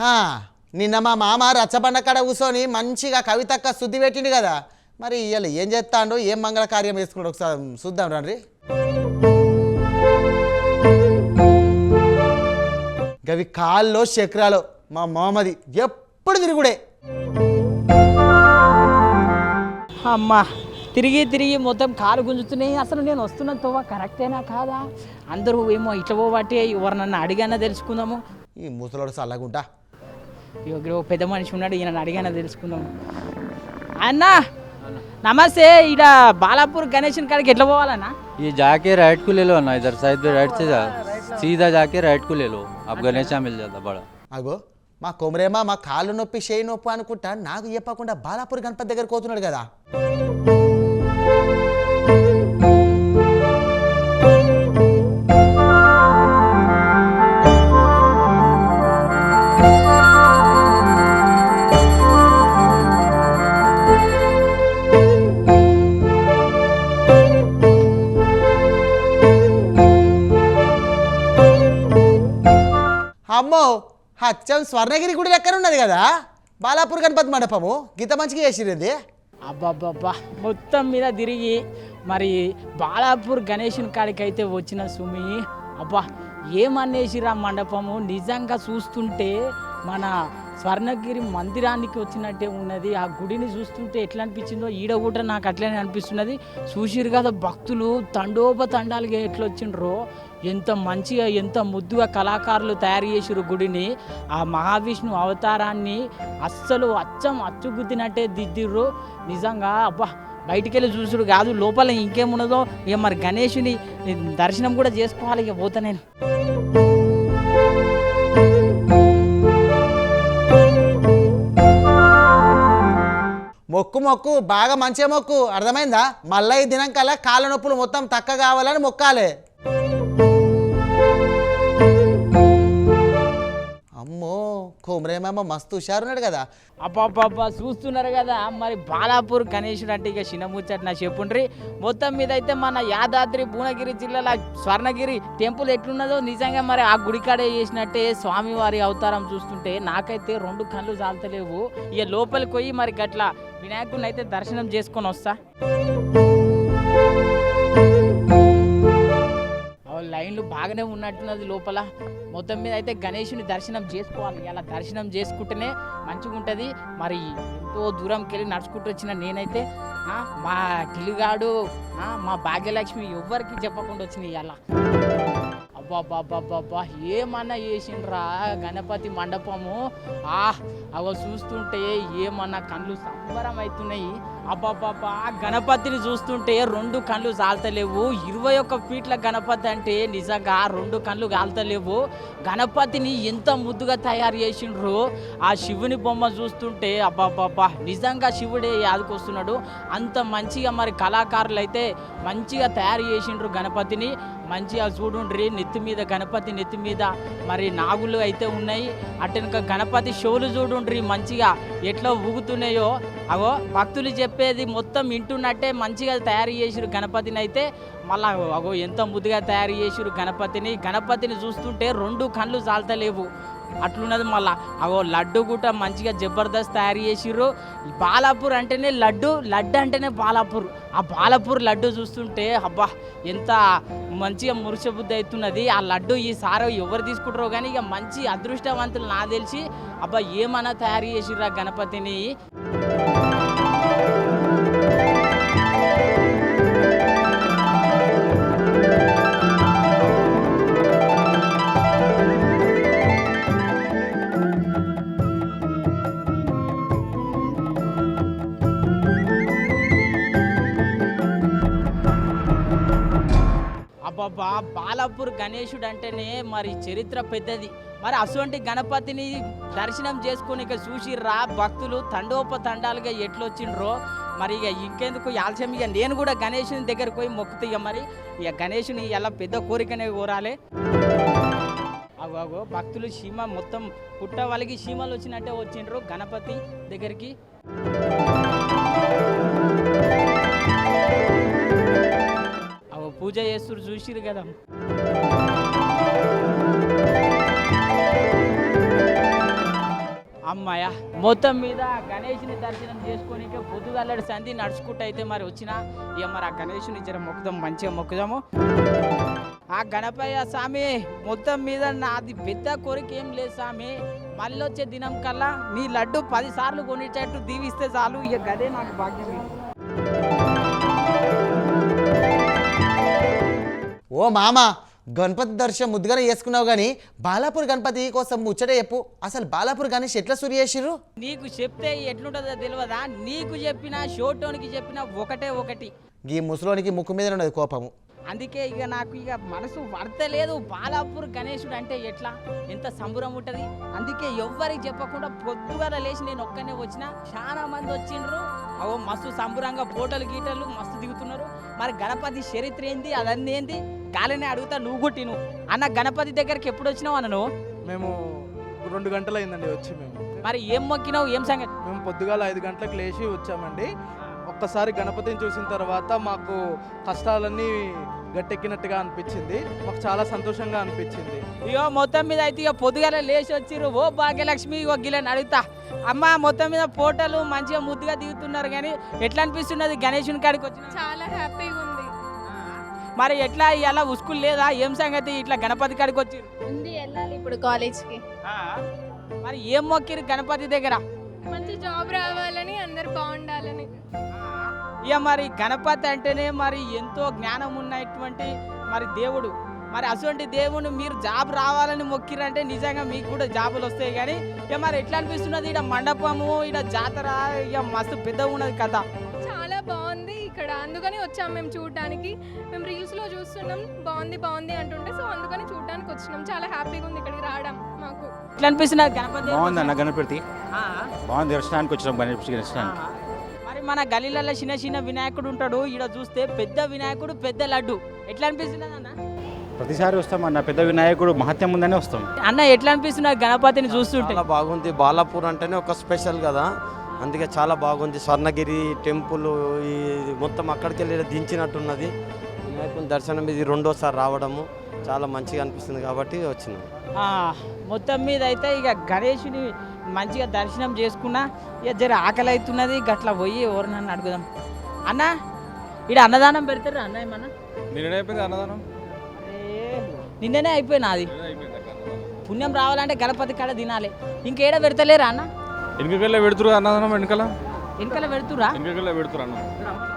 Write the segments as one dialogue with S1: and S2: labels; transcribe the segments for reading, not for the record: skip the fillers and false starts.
S1: హా, నిన్న మా మామ రచ్చబండ కాడ కూర్చొని మంచిగా కవితక్క శుద్ధి పెట్టిండు కదా. మరి ఇవాళ ఏం చేస్తాడు, ఏం మంగళ కార్యం వేసుకున్నాడు ఒకసారి చూద్దాం రండి. గవి కాల్లో చక్రాలు మా మామది ఎప్పుడు తిరుగుడే.
S2: అమ్మా తిరిగి తిరిగి మొత్తం కాలు గుంజుతున్నాయి. అసలు నేను వస్తున్న తోవ కరెక్టేనా కాదా? అందరూ ఏమో ఇట్లా పోబట్టి ఎవరు నన్ను అడిగానా తెలుసుకుందాము.
S1: ఈ ముసలోడు చల్లగుంటా.
S2: ఇక్కడ పెద్ద మనిషి ఉన్నాడు, ఈయన అడిగానా తెలుసుకుందాము. అన్నా नमस्ते, इधर बालापुर गणेशन काड़े एट्ला పోవాలన్నా?
S3: ये जाके राइट को ले लो ना, इधर साइड पे राइट से जा, सीधा जाके राइट को ले लो, अब गणेशा मिल जाता बड़ा.
S1: అగో మా కొమరేమా మా కాళ్ళు నొప్పి చేయి నొప్పి అనుకుంటా నాకు చెప్పకుండా బాలాపూర్ గణపతి దగ్గర కోతున్నాడు కదా. అమ్మో, హచ్చం స్వర్ణగిరి గుడి లెక్కన ఉన్నది కదా బాలాపూర్ గణపతి మండపము. గీత మంచిగా చేసిరేంది.
S2: అబ్బాబ్బా మొత్తం మీద తిరిగి మరి బాలాపూర్ గణేషన్ కాడికి అయితే వచ్చిన సుమి. అబ్బా ఏమనేసిరా మండపము, నిజంగా చూస్తుంటే మన స్వర్ణగిరి మందిరానికి వచ్చినట్టే ఉన్నది. ఆ గుడిని చూస్తుంటే ఎట్లా అనిపించిందో ఈడ కూడా నాకు అట్లనే అనిపిస్తున్నది. చూసిరు కదా భక్తులు తండోపతండాలుగా ఎట్లా వచ్చిండ్రో, ఎంత మంచిగా ఎంత ముద్దుగా కళాకారులు తయారు చేసిరు గుడిని. ఆ మహావిష్ణు అవతారాన్ని అస్సలు అచ్చుగుద్దినట్టే దిద్దిర్రు. నిజంగా అబ్బా బయటికి వెళ్ళి చూసుడు కాదు, లోపల ఇంకేమున్నదో ఇక మరి గణేషుని దర్శనం కూడా చేసుకోవాలి. ఇక పోతా నేను.
S1: మొక్కు మొక్కు బాగా మంచిగా మొక్కు, అర్థమైందా? మళ్ళీ ఈ దినం కల్లా కాళ్ళ నొప్పులు మొత్తం తక్క కావాలని మొక్కాలి. అమ్మో కోమరేమేమో మస్తు హుషారున్నాడు కదా.
S2: అబ్బాబ్బా చూస్తున్నారు కదా మరి బాలాపూర్ గణేశుడు అంటే ఇక చిన్నముచ్చట నా చెప్పుండ్రి. మొత్తం మీద అయితే మన యాదాద్రి భువనగిరి జిల్లాల స్వర్ణగిరి టెంపుల్ ఎట్లున్నదో నిజంగా మరి ఆ గుడికాడే చేసినట్టే స్వామివారి అవతారం చూస్తుంటే నాకైతే రెండు కళ్ళు చాలతలేవు. ఇక లోపలికి పోయి మరి గట్లా వినాయకుడిని అయితే దర్శనం చేసుకొని వస్తా. లైన్లు బాగానే ఉన్నట్టున్నది లోపల. మొత్తం మీద అయితే గణేషుని దర్శనం చేసుకోవాలి. అలా దర్శనం చేసుకుంటేనే మంచిగా ఉంటుంది. మరి ఎంతో దూరంకి వెళ్ళి నడుచుకుంటూ వచ్చిన నేనైతే మా కిలుగాడు మా భాగ్యలక్ష్మి ఎవ్వరికి చెప్పకుండా వచ్చినాయి అలా. అబ్బాబ్బాబ్బాబ్బా ఏమన్నా చేసిండ్రా గణపతి మండపము. అవ చూస్తుంటే ఏమన్నా కళ్ళు సంబరం అవుతున్నాయి. అబ్బాబ్బాబ్బా గణపతిని చూస్తుంటే రెండు కళ్ళు కాల్తలేవు. 21 ఫీట్ల గణపతి అంటే నిజంగా రెండు కళ్ళు కాల్తలేవు. గణపతిని ఎంత ముద్దుగా తయారు చేసిండ్రు. ఆ శివుని బొమ్మ చూస్తుంటే అబ్బాబ్బాబ్బా నిజంగా శివుడే యాదకొస్తున్నాడు. అంత మంచిగా మరి కళాకారులు అయితే మంచిగా తయారు చేసిండ్రు గణపతిని. మంచిగా చూడుండ్రి, నెత్తి మీద గణపతి నెత్తి మీద మరి నాగులు అయితే ఉన్నాయి. అటెనక గణపతి షోలు చూడుండ్రి మంచిగా ఎట్లా ఊగుతున్నాయో. అగో భక్తులు చెప్పేది మొత్తం వింటున్నట్టే మంచిగా తయారు చేసిరు గణపతిని అయితే. మళ్ళా అగో ఎంత ముద్దుగా తయారు చేసిరు గణపతిని చూస్తుంటే రెండు కళ్ళు చాలతలేవు అట్లున్నది. మళ్ళా అగో లడ్డు కూడా మంచిగా జబర్దస్త్ తయారు చేసిర్రు. బాలాపూర్ అంటేనే లడ్డు అంటేనే బాలాపూర్. ఆ బాలాపూర్ లడ్డు చూస్తుంటే అబ్బా ఎంత మంచిగా మురుసబుద్ధి అవుతున్నది. ఆ లడ్డు ఈసారి ఎవరు తీసుకుంటారో కానీ ఇక మంచి అదృష్టవంతులు నాకు తెలిసి. అబ్బా ఏమన్నా తయారు చేసిర్రు ఆ గణపతిని. అబ్బా బాలాపూర్ గణేశుడు అంటేనే మరి చరిత్ర పెద్దది. మరి అటువంటి గణపతిని దర్శనం చేసుకుని ఇక చూసిర్రా భక్తులు తండోపతండాలుగా ఎట్లొచ్చిండ్రో. మరి ఇక ఇంకెందుకు ఆలస్యం, ఇక నేను కూడా గణేశుని దగ్గరకు పోయి మొక్కుతా. మరి ఇక గణేశుని ఎలా పెద్ద కోరికనే కోరాలి. అగో భక్తులు సీమ మొత్తం పుట్ట వాళ్ళకి సీమలు వచ్చినట్టే వచ్చిండ్రు గణపతి దగ్గరికి. పూజ చేస్తున్నారు చూసిరు కదా. అమ్మాయ మొత్తం మీద గణేష్ని దర్శనం చేసుకోనికే పొద్దుగల్లడి సంధి నడుచుకుంటూ అయితే మరి వచ్చిన ఇక మరి ఆ గణేష్ని జర మొక్కుదాం, మంచిగా మొక్కుదాము. ఆ గణపయ్య స్వామి మొత్తం మీద నాది పెద్ద కోరిక ఏం లేదు స్వామి, మళ్ళీ వచ్చే దినం కల్లా నీ లడ్డు 10 సార్లు కొనిచ్చేట్టు దీవిస్తే చాలు, ఇక గదే నాకు భాగ్యం.
S1: ఓ మామ, గణపతి దర్శనం ముద్దుగానే చేసుకున్నావు కానీ బాలాపూర్ గణపతి కోసం ముచ్చట చెప్పు. అసలు బాలాపూర్ గణేష్ ఎట్లా సూరి చేసిర్రు?
S2: నీకు చెప్తే ఎట్లుంటుందో తెలియదా, నీకు చెప్పినా షోటోనికి చెప్పినా ఒకటి.
S1: ఈ ముసలోనికి ముక్కు మీద ఉన్నది కోపము.
S2: అందుకే ఇక నాకు ఇక మనసు పడతలేదు. బాలాపూర్ గణేశుడు అంటే ఎట్లా, ఎంత సంబరం ఉంటుంది. అందుకే ఎవ్వరికి చెప్పకుండా పొద్దుగా లేచి నేను ఒక్కనే వచ్చిన. చాలా మంది వచ్చిండ్రు, అవో మస్తు సంబరంగా ఫోటోలు గీటలు మస్తు దిగుతున్నారు. మరి గణపతి చరిత్ర ఏంది, అదన్నీ ఏంది గాలినే అడుగుతా. నువ్వు గుట్టిను అన్న గణపతి దగ్గరికి ఎప్పుడు వచ్చినావు అన్న? నువ్వు
S4: మేము 2 గంటలు అయిందండి వచ్చి. మేము
S2: మరి ఏం మొక్కినావు, ఏం సంగతి?
S4: మేము పొద్దుగాల 5 గంటలకు లేచి వచ్చామండి. ఒక్కసారి గణపతిని చూసిన తర్వాత మాకు కష్టాలన్నీ గట్టెక్కినట్టుగా అనిపించింది, మాకు చాలా సంతోషంగా అనిపించింది.
S2: ఇగో మొత్తం మీద అయితే ఇక పొద్దుగాల లేచి వచ్చిర్రు. ఓ భాగ్యలక్ష్మి ఇగో గిలని అడుగుతా. అమ్మ మొత్తం మీద ఫోటోలు మంచిగా ముద్దుగా దిగుతున్నారు కానీ ఎట్లా అనిపిస్తున్నది గణేశుని కాడికి వచ్చిన?
S5: చాలా హ్యాపీగా ఉంది.
S2: మరి ఎట్లా ఇలా ఉస్కూల్ లేదా, ఏం సంగతి ఇట్లా గణపతి కాడికి వచ్చిర్రు?
S5: ఉంది, వెళ్ళాలి ఇప్పుడు కాలేజ్కి.
S2: మరి ఏం మొక్కిరు గణపతి దగ్గర?
S5: మంచి జాబ్ రావాలని, అందరు బాగుండాలని.
S2: ఇక మరి గణపతి అంటేనే మరి ఎంతో జ్ఞానం ఉన్నటువంటి మరి దేవుడు. మరి అటువంటి దేవుని మీరు జాబ్ రావాలని మొక్కిరంటే నిజంగా మీకు కూడా జాబులు వస్తాయి. కానీ ఇక మరి ఎట్లా అనిపిస్తున్నది ఇక్కడ మండపము, ఇక్కడ జాతర ఇక మస్తు పెద్దగా ఉన్నది కదా?
S5: చాలా బాగుంది ఇక్కడ, అందుకని వచ్చాం మేము చూడడానికి. మేము రీల్స్లో చూస్తున్నాం, బాగుంది అంటుంటే, సో అందుకని చూడడానికి వచ్చినాం. చాలా హ్యాపీగా ఉంది ఇక్కడికి రావడం మాకు.
S2: ఎట్లా అనిపిస్తున్నది గణపతి?
S6: బాగుంది అన్న, గణపతి బాగుంది, దర్శనానికి వచ్చినాం గణపతి దర్శనానికి.
S2: మరి మన గలీలలో చిన్న వినాయకుడు ఉంటాడు, ఈడ చూస్తే పెద్ద వినాయకుడు, పెద్ద లడ్డు. ఎట్లా అనిపిస్తున్నది అన్న?
S6: ప్రతిసారి వస్తాం అన్న, పెద్ద వినాయకుడు మహత్యం ఉందనే వస్తాం
S2: అన్న. ఎట్లా అనిపిస్తున్నది గణపతిని చూస్తుంటే?
S7: చాలా బాగుంది. బాలాపూర్ అంటేనే ఒక స్పెషల్ కదా, అందుకే చాలా బాగుంది. స్వర్ణగిరి టెంపుల్ ఈ మొత్తం అక్కడికి వెళ్ళి దించినట్టున్నది. వినాయకుని దర్శనం ఇది 2వ సారి రావడము చాలా మంచిగా అనిపిస్తుంది కాబట్టి వచ్చినాం.
S2: మొత్తం మీద అయితే ఇక గణేషుని మంచిగా దర్శనం చేసుకున్నా. ఇక జర ఆకలి అవుతున్నది, గట్లా పోయి ఎవరినన్నా అడుగుదాం. అన్న ఇక్కడ అన్నదానం పెడతారు అన్న? ఏమన్నా
S8: నిన్ననే అయిపోయింది అన్నదానం,
S2: నిన్ననే అయిపోయినా? అది పుణ్యం రావాలంటే గణపతి కాడ తినాలి, ఇంకేడ పెడతలేరా అన్న?
S8: వెనుకకెళ్ళే పెడుతురు అన్నదానం,
S2: వెనకాల పెడుతురా?
S8: వెనుకకెళ్ళే పెడుతురు అన్న.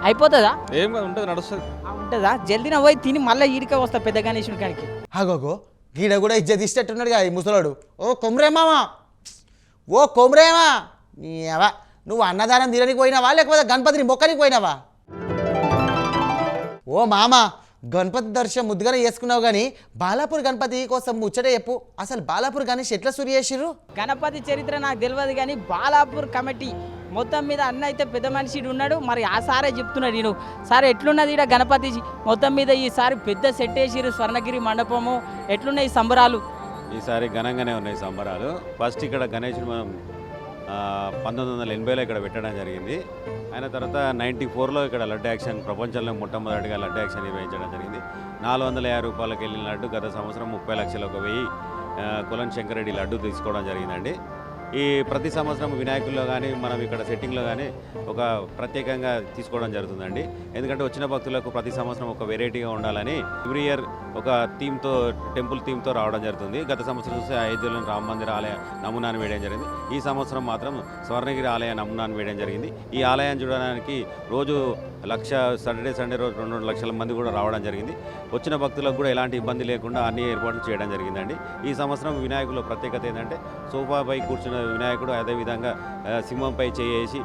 S2: అయిపోతుందా?
S8: ఏం కాదు, ఉంటుంది, నడుస్తుంది.
S2: ఉంటుందా? జల్దీన పోయి తిని మళ్ళీ ఈడికే వస్తా పెద్ద గణేశుని కాడికి.
S1: అగోగో, గీడ కూడా ఇజ్జత్ ఇష్టట్టున్నాడు కదా ఈ ముసలోడు. ఓ కొమరేమామా, ఓ కొమరేమా, నువ్వు అన్నదానం తినడానికి పోయినావా లేకపోతే గణపతిని మొక్కనికి పోయినావా? ఓ మామ, గణపతి దర్శనం ముద్దుగానే చేసుకున్నావు కానీ బాలాపూర్ గణపతి కోసం ముచ్చట చెప్పు. అసలు బాలాపూర్ గణేష్ ఎట్లా సూరి చేసిర్రు?
S2: గణపతి చరిత్ర నాకు తెలియదు కానీ బాలాపూర్ కమిటీ మొత్తం మీద అన్న అయితే పెద్ద మనిషి ఉన్నాడు. మరి ఆ సారే చెప్తున్నాడు. నేను సార్ ఎట్లున్నది ఇక్కడ గణపతి మొత్తం మీద ఈసారి పెద్ద సెట్ వేసిర్రు, స్వర్ణగిరి మండపము. ఎట్లున్నాయి సంబరాలు?
S9: ఈసారి ఘనంగానే ఉన్నాయి సంబరాలు. ఫస్ట్ ఇక్కడ గణేశుడు మనం 1980లో ఇక్కడ పెట్టడం జరిగింది. అయిన తర్వాత 94లో ఇక్కడ లడ్డు యాక్షన్, ప్రపంచంలో మొట్టమొదటిగా లడ్డు యాక్షన్ నిర్వహించడం జరిగింది. 450 రూపాయలకు వెళ్ళిన లడ్డు గత సంవత్సరం 30 లక్షలు, 1000 కులన్ శంకరెడ్డి లడ్డు తీసుకోవడం జరిగిందండి. ఈ ప్రతి సంవత్సరం వినాయకుల్లో కానీ మనం ఇక్కడ సెట్టింగ్లో కానీ ఒక ప్రత్యేకంగా తీసుకోవడం జరుగుతుందండి. ఎందుకంటే వచ్చిన భక్తులకు ప్రతి సంవత్సరం ఒక వెరైటీగా ఉండాలని ఎవ్రీ ఇయర్ ఒక థీమ్తో, టెంపుల్ థీమ్తో రావడం జరుగుతుంది. గత సంవత్సరం చూస్తే అయోధ్యలోని రామ మందిర ఆలయ నమూనాను వేయడం జరిగింది. ఈ సంవత్సరం మాత్రం స్వర్ణగిరి ఆలయ నమూనాను వేయడం జరిగింది. ఈ ఆలయాన్ని చూడడానికి రోజు సండే రోజు 2 లక్షల మంది కూడా రావడం జరిగింది. వచ్చిన భక్తులకు కూడా ఎలాంటి ఇబ్బంది లేకుండా అన్ని ఏర్పాట్లు చేయడం జరిగిందండి. ఈ సంవత్సరం వినాయకుల ప్రత్యేకత ఏంటంటే సోఫాపై కూర్చున్న వినాయకుడు, అదేవిధంగా సింహంపై చేసి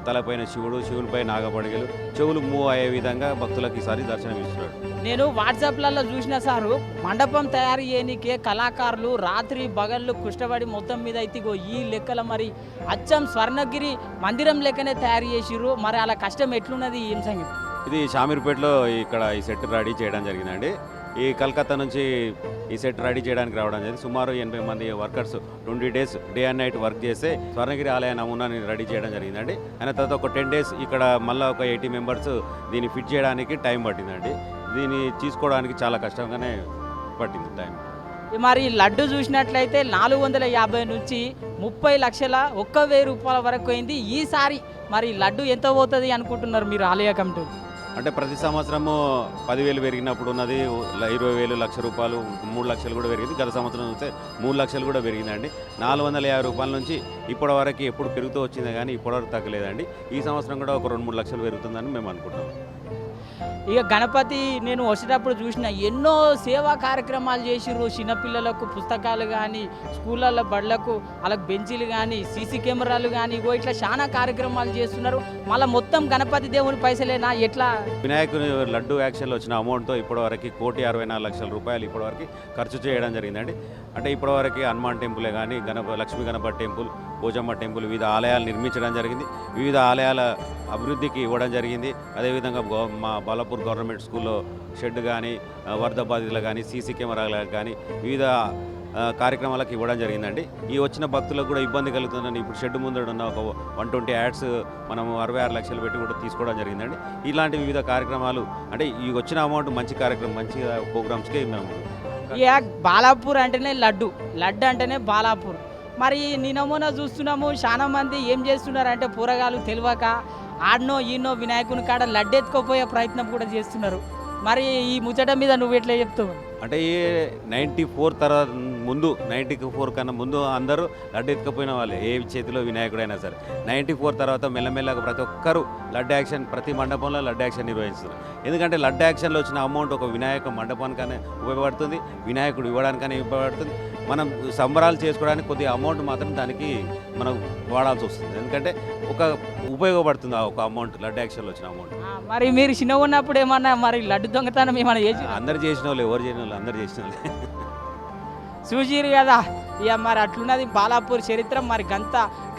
S9: తలపైన శివునిపై నాగపడిగలు, చెవులు మూవ్ అయ్యే విధంగా భక్తులకు ఈసారి దర్శనం ఇస్తున్నాడు.
S2: నేను వాట్సాప్లలో చూసిన సారు, మండపం తయారు చేయనికే కళాకారులు రాత్రి బగళ్ళు కృష్ణపడి మొత్తం మీద అయితే ఈ లెక్కల మరి అచ్చం స్వర్ణగిరి మందిరం లెక్కనే తయారు చేసిర్రు. మరి అలా కష్టం ఎట్లున్నది, ఏం సంగతి?
S9: ఇది షామీర్పేటలో ఇక్కడ ఈ సెట్ రెడీ చేయడం జరిగిందండి. ఈ కలకత్తా నుంచి ఈ సెట్ రెడీ చేయడానికి రావడం జరిగింది. సుమారు 80 మంది workers 20 days day and night work చేస్తే స్వర్ణగిరి ఆలయ నమూనాని రెడీ చేయడం జరిగిందండి. అయిన తర్వాత ఒక 10 డేస్ ఇక్కడ మళ్ళీ ఒక 80 మెంబర్స్ దీన్ని ఫిట్ చేయడానికి టైం పట్టిందండి. దీన్ని తీసుకోవడానికి చాలా కష్టంగానే పట్టింది టైం.
S2: మరి లడ్డు చూసినట్లయితే 450 నుంచి 30 లక్షల 1,000 రూపాయల వరకు అయింది. ఈసారి మరి లడ్డు ఎంత పోతుంది అనుకుంటున్నారు మీరు ఆలయ కమిటీ?
S9: అంటే ప్రతి సంవత్సరము 10,000 పెరిగినప్పుడు ఉన్నది 20,000 లక్ష రూపాయలు 3 లక్షలు కూడా పెరిగింది. గత సంవత్సరం చూస్తే 3 లక్షలు కూడా పెరిగిందండి. 450 రూపాయల నుంచి ఇప్పటి వరకు ఎప్పుడు పెరుగుతూ వచ్చింది కానీ ఇప్పటివరకు తగ్గలేదండి. ఈ సంవత్సరం కూడా ఒక 2-3 లక్షలు పెరుగుతుందని మేము అనుకుంటాం.
S2: ఇక గణపతి నేను వచ్చేటప్పుడు చూసిన ఎన్నో సేవా కార్యక్రమాలు చేసిర్రు. చిన్నపిల్లలకు పుస్తకాలు కానీ, స్కూళ్ళల్లో బడులకు వాళ్ళకి బెంచీలు కానీ, సీసీ కెమెరాలు కానీ, ఇట్లా చాలా కార్యక్రమాలు చేస్తున్నారు. మళ్ళీ మొత్తం గణపతి దేవుని పైసలేనా ఎట్లా?
S9: వినాయకుని లడ్డు యాక్షన్లో వచ్చిన అమౌంట్తో ఇప్పటివరకు 1,64,00,000 రూపాయలు ఇప్పటివరకు ఖర్చు చేయడం జరిగిందండి. అంటే ఇప్పటివరకు హనుమాన్ టెంపులే కానీ, లక్ష్మీ గణపతి టెంపుల్, పోచమ్మ టెంపుల్, వివిధ ఆలయాలు నిర్మించడం జరిగింది. వివిధ ఆలయాల అభివృద్ధికి ఇవ్వడం జరిగింది. అదేవిధంగా మా బాలాపూర్ గవర్నమెంట్ స్కూల్లో షెడ్ కానీ, వరద బాధితులు కానీ, సీసీ కెమెరాలకు కానీ వివిధ కార్యక్రమాలకు ఇవ్వడం జరిగిందండి. ఈ వచ్చిన భక్తులకు కూడా ఇబ్బంది కలుగుతుందని ఇప్పుడు షెడ్ ముందర ఉన్న ఒక 120 యాడ్స్ మనము 66 లక్షలు పెట్టి కూడా తీసుకోవడం జరిగిందండి. ఇలాంటి వివిధ కార్యక్రమాలు అంటే ఈ వచ్చిన అమౌంట్ మంచి కార్యక్రమం, మంచి ప్రోగ్రామ్స్కి మేము
S2: ఇక బాలాపూర్ అంటేనే లడ్డు, లడ్డు అంటేనే బాలాపూర్. మరి నిన్నమోన చూస్తున్నాము చాలా మంది ఏం చేస్తున్నారంటే పూరగాలు తెలియక ఆడనో ఈనో వినాయకుని కాడ లడ్డు ఎత్తుకోపోయే ప్రయత్నం కూడా చేస్తున్నారు. మరి ఈ ముచ్చట మీద నువ్వు ఎట్లా చెప్తావు?
S9: అంటే ఈ 94 తర్వాత ముందు 94 కన్నా ముందు అందరూ లడ్డు ఎత్తుకపోయిన వాళ్ళే, ఏ చేతిలో వినాయకుడైనా సరే. 94 తర్వాత మెల్లమెల్లగా ప్రతి ఒక్కరు లడ్డు యాక్షన్, ప్రతి మండపంలో లడ్డు యాక్షన్ నిర్వహిస్తారు. ఎందుకంటే లడ్డు యాక్షన్లో వచ్చిన అమౌంట్ ఒక వినాయక మండపానికనే ఉపయోగపడుతుంది, వినాయకుడు ఇవ్వడానికనే ఉపయోగపడుతుంది. మనం సంబరాలు చేసుకోవడానికి కొద్దిగా అమౌంట్ మాత్రం దానికి మనం వాడాల్సి వస్తుంది. ఎందుకంటే ఒక ఉపయోగపడుతుంది ఆ ఒక అమౌంట్, లడ్డు యాక్షన్లో వచ్చిన అమౌంట్.
S2: మరి మీరు చిన్నగా ఉన్నప్పుడు ఏమన్నా మరి లడ్డు దొంగతనం ఏమన్నా చేసి?
S9: అందరు చేసిన వాళ్ళు, ఎవరు చేయని వాళ్ళు అందరు చేసిన వాళ్ళే.
S2: చూసిరు కదా ఇక మరి అట్లున్నది బాలాపూర్ చరిత్ర. మరి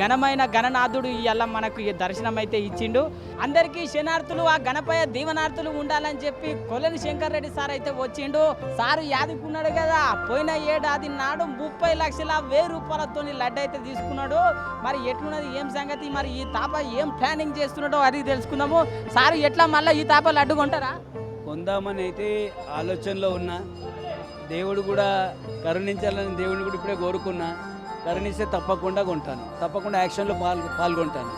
S2: ఘనమైన గణనాథుడు ఇవాళ మనకు ఈ దర్శనం అయితే ఇచ్చిండు. అందరికీ శనార్థులు, ఆ గణపయ్య దీవనార్థులు ఉండాలని చెప్పి కొలని శంకర్ రెడ్డి సార్ అయితే వచ్చిండు. సారు యాదుకున్నాడు కదా, పోయిన ఏడాది నాడు 30,1,000 రూపాయలతో లడ్డు అయితే తీసుకున్నాడు. మరి ఎట్లున్నది ఏం సంగతి, మరి ఈ తాప ఏం ప్లానింగ్ చేస్తున్నాడో అది తెలుసుకుందాము. సారు ఎట్లా మళ్ళీ ఈ తాప లడ్డు కొంటారా?
S10: కొందామని అయితే ఆలోచనలో ఉన్నా. దేవుడు కూడా కరుణించాలని దేవుడిని కూడా ఇప్పుడే కోరుకున్నా. కరుణిస్తే తప్పకుండా కొంటాను, తప్పకుండా యాక్షన్లో పాల్గొంటాను.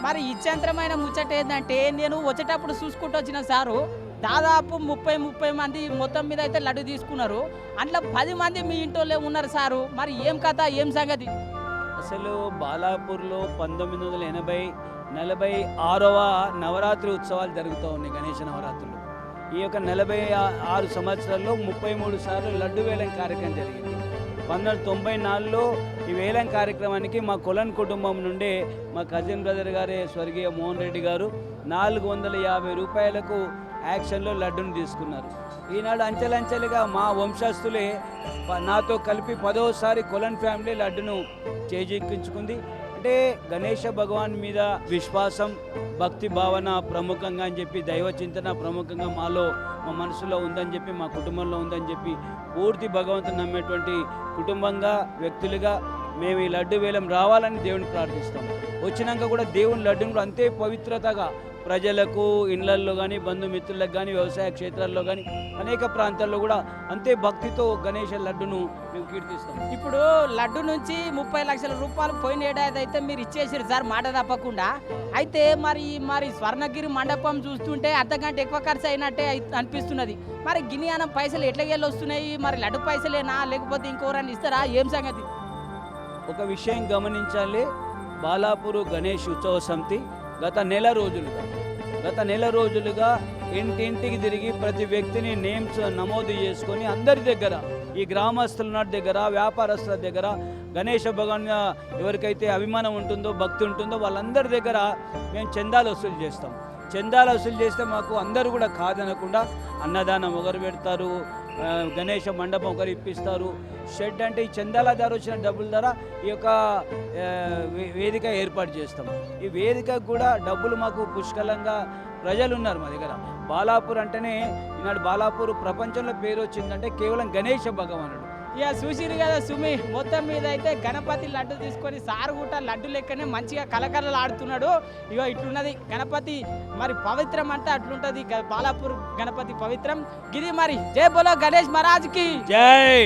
S2: మరి ఇచ్చంతరమైన ముచ్చట ఏంటంటే నేను వచ్చేటప్పుడు చూసుకుంటూ వచ్చిన సారు దాదాపు 30 మంది మొత్తం మీద అయితే లడ్డు తీసుకున్నారు. అందులో 10 మంది మీ ఇంట్లో ఉన్నారు సారు. మరి ఏం కథ, ఏం సంగతి?
S10: అసలు బాలాపూర్లో 1980 46వ నవరాత్రి ఉత్సవాలు జరుగుతూ ఉన్నాయి, గణేష నవరాత్రులు. ఈ యొక్క 46 సంవత్సరాల్లో 33 సార్లు లడ్డు వేలం కార్యక్రమం జరిగింది. 1994లో ఈ వేలం కార్యక్రమానికి మా కొలన్ కుటుంబం నుండి మా కజిన్ బ్రదర్ గారే స్వర్గీయ మోహన్ రెడ్డి గారు 450 రూపాయలకు యాక్షన్లో లడ్డును తీసుకున్నారు. ఈనాడు అంచెలంచెలుగా మా వంశస్థులే నాతో కలిపి 10వసారి కొలన్ ఫ్యామిలీ లడ్డును చేజిక్కించుకుంది. అంటే గణేష భగవాన్ మీద విశ్వాసం, భక్తి భావన ప్రముఖంగా అని చెప్పి, దైవ చింతన ప్రముఖంగా మా మనసులో ఉందని చెప్పి, మా కుటుంబంలో ఉందని చెప్పి పూర్తి భగవంతుని నమ్మేటువంటి కుటుంబంగా, వ్యక్తులుగా మేము ఈ లడ్డు వేలం రావాలని దేవుని ప్రార్థిస్తాం. వచ్చినాక కూడా దేవుని లడ్డును కూడా అంతే పవిత్రతగా ప్రజలకు, ఇళ్లల్లో కానీ, బంధుమిత్రులకు కానీ, వ్యవసాయ క్షేత్రాల్లో కానీ అనేక ప్రాంతాల్లో కూడా అంతే భక్తితో గణేష లడ్డును మేము కీర్తిస్తాం.
S2: ఇప్పుడు లడ్డు నుంచి 30 లక్షల రూపాయలు పోయిన ఏడాది అయితే మీరు ఇచ్చేసారు సార్, మాట తప్పకుండా. అయితే మరి స్వర్ణగిరి మండపం చూస్తుంటే అర్ధగంట ఎక్కువ ఖర్చు అయినట్టే అనిపిస్తున్నది. మరి గినియానం పైసలు ఎట్లా వస్తున్నాయి? మరి లడ్డు పైసలేనా లేకపోతే ఇంకోరని ఇస్తారా? ఏం సంగతి?
S10: ఒక విషయం గమనించాలి. బాలాపూర్ గణేష్ ఉత్సవ సమితి గత నెల రోజులుగా ఇంటింటికి తిరిగి ప్రతి వ్యక్తిని నేమ్స్ నమోదు చేసుకొని అందరి దగ్గర, ఈ గ్రామస్తుల దగ్గర, వ్యాపారస్తుల దగ్గర, గణేష భగవాన్ ఎవరికైతే అభిమానం ఉంటుందో, భక్తి ఉంటుందో వాళ్ళందరి దగ్గర మేము చందాలు వసూలు చేస్తాం. చందాలు వసూలు చేస్తే మాకు అందరూ కూడా కాదనకుండా అన్నదానం ఒకరు పెడతారు, గణేష మండపం ఒకరు ఇప్పిస్తారు, షెడ్ అంటే ఈ చందాల ధర వచ్చిన డబ్బుల ధర ఈ యొక్క వేదిక ఏర్పాటు చేస్తాం. ఈ వేదికకు కూడా డబ్బులు మాకు పుష్కలంగా ప్రజలు ఉన్నారు మా దగ్గర. బాలాపూర్ అంటేనే ఈనాడు బాలాపూర్ ప్రపంచంలో పేరు వచ్చిందంటే కేవలం గణేష భగవానుడు.
S2: ఇక చూసిరు కదా సుమి, మొత్తం మీద అయితే గణపతి లడ్డు తీసుకొని సారు కూడా లడ్డు లెక్కనే మంచిగా కలకలలు ఆడుతున్నాడు. ఇక ఇట్లున్నది గణపతి, మరి పవిత్రం అంటే అట్లుంటది బాలాపూర్ గణపతి పవిత్రం. గిరి మరి జై బోలో గణేష్ మహారాజ్కి
S10: జై.